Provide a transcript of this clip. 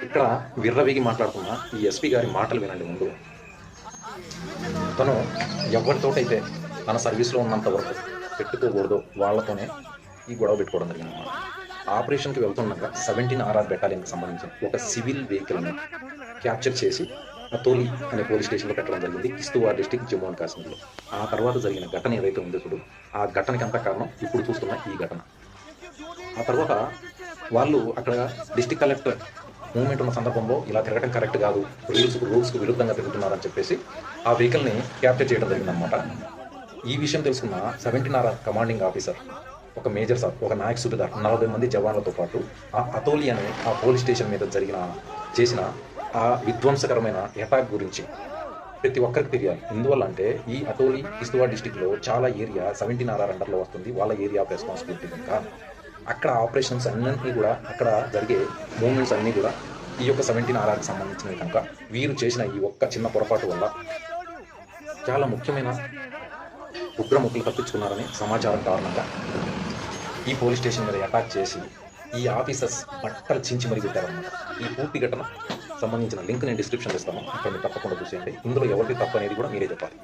ఇక్కడ విర్రవీగి మాట్లాడుతున్న ఈ ఎస్పీ గారి మాటలు వినండి. ముందు తను ఎవరితోటైతే తన సర్వీస్లో ఉన్నంత వరకు పెట్టుకోకూడదో వాళ్ళతోనే ఈ గొడవ పెట్టుకోవడం జరిగిందన్నమాట. ఆపరేషన్కి వెళ్తుండగా 17 RR బెటాలియన్కి సంబంధించిన ఒక సివిల్ వెహికల్ని క్యాప్చర్ చేసి అతోలి అనే పోలీస్ స్టేషన్లో పెట్టడం జరిగింది, కిస్తూవార్ డిస్టిక్, జమ్మూ అండ్ కాశ్మీర్లో. ఆ తర్వాత జరిగిన ఘటన ఏదైతే ఉందో చూడు, ఆ ఘటనకి అంత కారణం ఇప్పుడు చూస్తున్న ఈ ఘటన. ఆ తర్వాత వాళ్ళు అక్కడ డిస్టిక్ కలెక్టర్ మూవ్మెంట్ ఉన్న సందర్భంలో ఇలా తిరగడం కరెక్ట్ కాదు, రూల్స్కు విరుద్ధంగా తిరుగుతున్నారని చెప్పేసి ఆ వెహికల్ని క్యాప్చర్ చేయడం జరిగిందనమాట. ఈ విషయం తెలుసుకున్న 17 RR కమాండింగ్ ఆఫీసర్, ఒక మేజర్ సార్, ఒక నాయక్ సుబేదార్, 40 మంది జవాన్లతో పాటు ఆ అతోలి అనే ఆ పోలీస్ స్టేషన్ మీద చేసిన ఆ విధ్వంసకరమైన అటాక్ గురించి ప్రతి ఒక్కరికి తెలియాలి. ఎందువల్ల అంటే ఈ అతోలి కిస్తూవార్ డిస్టిక్లో చాలా ఏరియా 17 RR అండర్లో వస్తుంది, వాళ్ళ ఏరియా ఆఫ్ రెస్పాన్సిబిలిటీ. కనుక అక్కడ ఆపరేషన్స్ అన్నింటినీ కూడా, అక్కడ జరిగే మూవ్మెంట్స్ అన్నీ కూడా ఈ యొక్క 17 RRకి సంబంధించినవి. కనుక వీరు చేసిన ఈ ఒక్క చిన్న పొరపాటు వల్ల చాలా ముఖ్యమైన ఉగ్రముఖులు తప్పించుకున్నారని సమాచారం కారణంగా ఈ పోలీస్ స్టేషన్ మీద అటాక్ చేసి ఈ ఆఫీసర్స్ బట్టలు చించి మరీ పెట్టారన్నమాట. ఈ పూర్తి ఘటన సంబంధించిన లింక్ నేను డిస్క్రిప్షన్లో ఇస్తాను, అక్కడ మీరు తప్పకుండా చూసేయండి. ఇందులో ఎవరికి తప్పు అనేది కూడా మీరే చెప్పాలి.